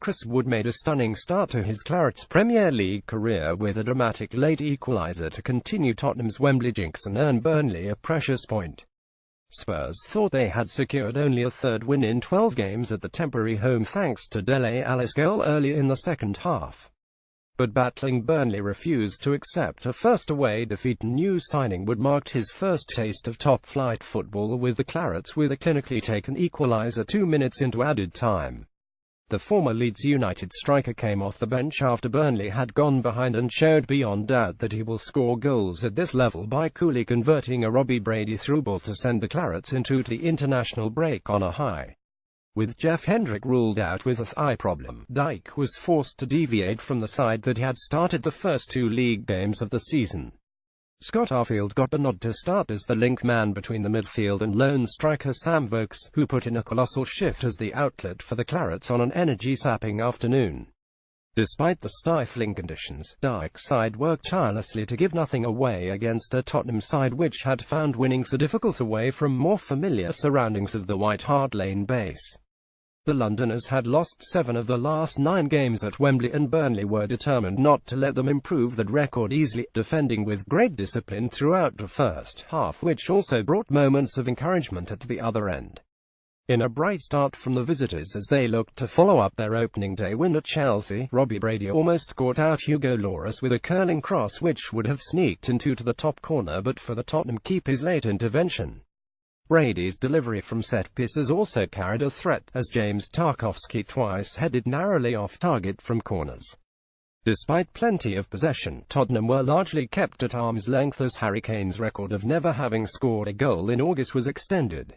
Chris Wood made a stunning start to his Clarets Premier League career with a dramatic late equaliser to continue Tottenham's Wembley jinx and earn Burnley a precious point. Spurs thought they had secured only a third win in 12 games at the temporary home thanks to Dele Alli's goal early in the second half. But battling Burnley refused to accept a first away defeat. New signing Wood marked his first taste of top-flight football with the Clarets with a clinically taken equaliser 2 minutes into added time. The former Leeds United striker came off the bench after Burnley had gone behind and showed beyond doubt that he will score goals at this level by coolly converting a Robbie Brady through ball to send the Clarets into the international break on a high. With Jeff Hendrick ruled out with a thigh problem, Dyke was forced to deviate from the side that had started the first 2 league games of the season. Scott Arfield got the nod to start as the link man between the midfield and lone striker Sam Vokes, who put in a colossal shift as the outlet for the Clarets on an energy-sapping afternoon. Despite the stifling conditions, Dyke's side worked tirelessly to give nothing away against a Tottenham side which had found winnings a difficult away from more familiar surroundings of the White Hart Lane base. The Londoners had lost 7 of the last 9 games at Wembley and Burnley were determined not to let them improve that record easily, defending with great discipline throughout the first half, which also brought moments of encouragement at the other end. In a bright start from the visitors as they looked to follow up their opening day win at Chelsea, Robbie Brady almost caught out Hugo Lloris with a curling cross which would have sneaked into the top corner but for the Tottenham keeper's late intervention. Brady's delivery from set pieces also carried a threat, as James Tarkowski twice headed narrowly off target from corners. Despite plenty of possession, Tottenham were largely kept at arm's length as Harry Kane's record of never having scored a goal in August was extended.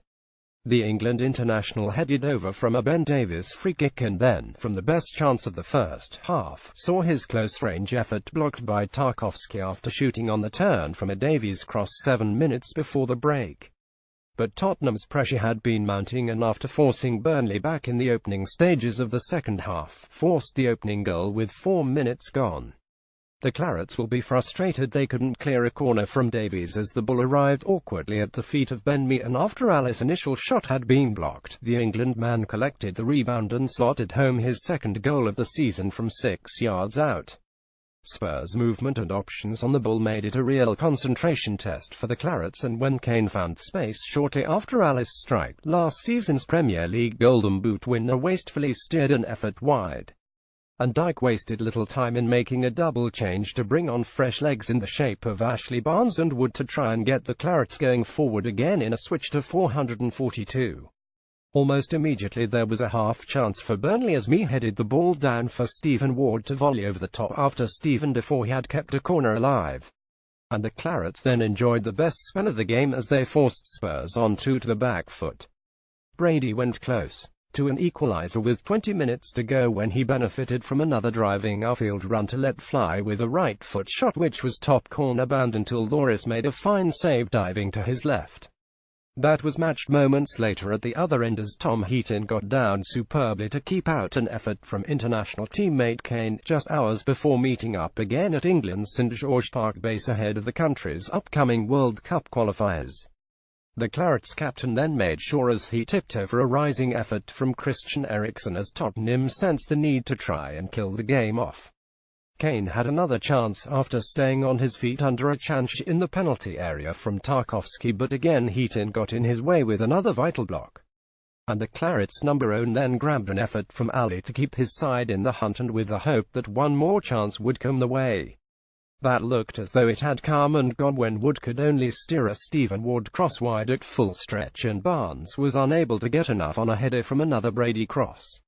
The England international headed over from a Ben Davies free kick and then, from the best chance of the first half, saw his close-range effort blocked by Tarkowski after shooting on the turn from a Davies cross 7 minutes before the break. But Tottenham's pressure had been mounting and after forcing Burnley back in the opening stages of the second half, forced the opening goal with 4 minutes gone. The Clarets will be frustrated they couldn't clear a corner from Davies as the ball arrived awkwardly at the feet of Ben Mee and after Ali's initial shot had been blocked, the England man collected the rebound and slotted home his second goal of the season from 6 yards out. Spurs' movement and options on the ball made it a real concentration test for the Clarets, and when Kane found space shortly after Ali's strike, last season's Premier League Golden Boot winner wastefully steered an effort wide. And Dyke wasted little time in making a double change to bring on fresh legs in the shape of Ashley Barnes and Wood to try and get the Clarets going forward again in a switch to 442. Almost immediately there was a half chance for Burnley as Mee headed the ball down for Stephen Ward to volley over the top after Stephen Defoe had kept a corner alive. And the Clarets then enjoyed the best spell of the game as they forced Spurs onto the back foot. Brady went close to an equaliser with 20 minutes to go when he benefited from another driving Arfield run to let fly with a right foot shot which was top corner bound until Lloris made a fine save diving to his left. That was matched moments later at the other end as Tom Heaton got down superbly to keep out an effort from international teammate Kane, just hours before meeting up again at England's St George Park base ahead of the country's upcoming World Cup qualifiers. The Clarets captain then made sure as he tipped over a rising effort from Christian Eriksen as Tottenham sensed the need to try and kill the game off. Kane had another chance after staying on his feet under a chance in the penalty area from Tarkowski, but again Heaton got in his way with another vital block. And the Clarets' number 9 then grabbed an effort from Ali to keep his side in the hunt and with the hope that one more chance would come the way. That looked as though it had come and gone when Wood could only steer a Stephen Ward cross wide at full stretch and Barnes was unable to get enough on a header from another Brady cross.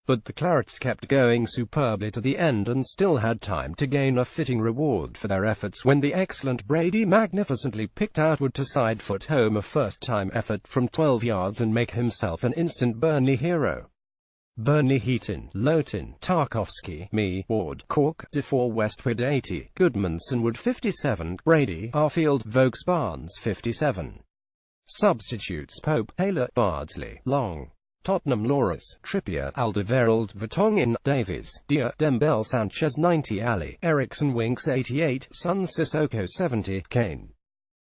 But the Clarets kept going superbly to the end and still had time to gain a fitting reward for their efforts when the excellent Brady magnificently picked out Wood to side foot home a first-time effort from 12 yards and make himself an instant Burnley hero. Burnley Heaton, Lowton, Tarkowski, Mee, Ward, Cork, Defoe, Westwood 80, Goodmanson Wood 57, Brady, Arfield, Vokes Barnes 57. Substitutes Pope, Taylor, Bardsley, Long. Tottenham Lloris, Trippier, Alderweireld, Vertonghen, Davies, Dia, Dembele Sanchez 90 Ali, Eriksen Winks 88, Son Sissoko 70, Kane.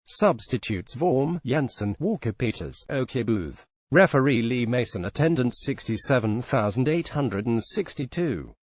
Substitutes Vorm, Jensen, Walker Peters, Okie Booth. Referee Lee Mason. Attendance 67,862.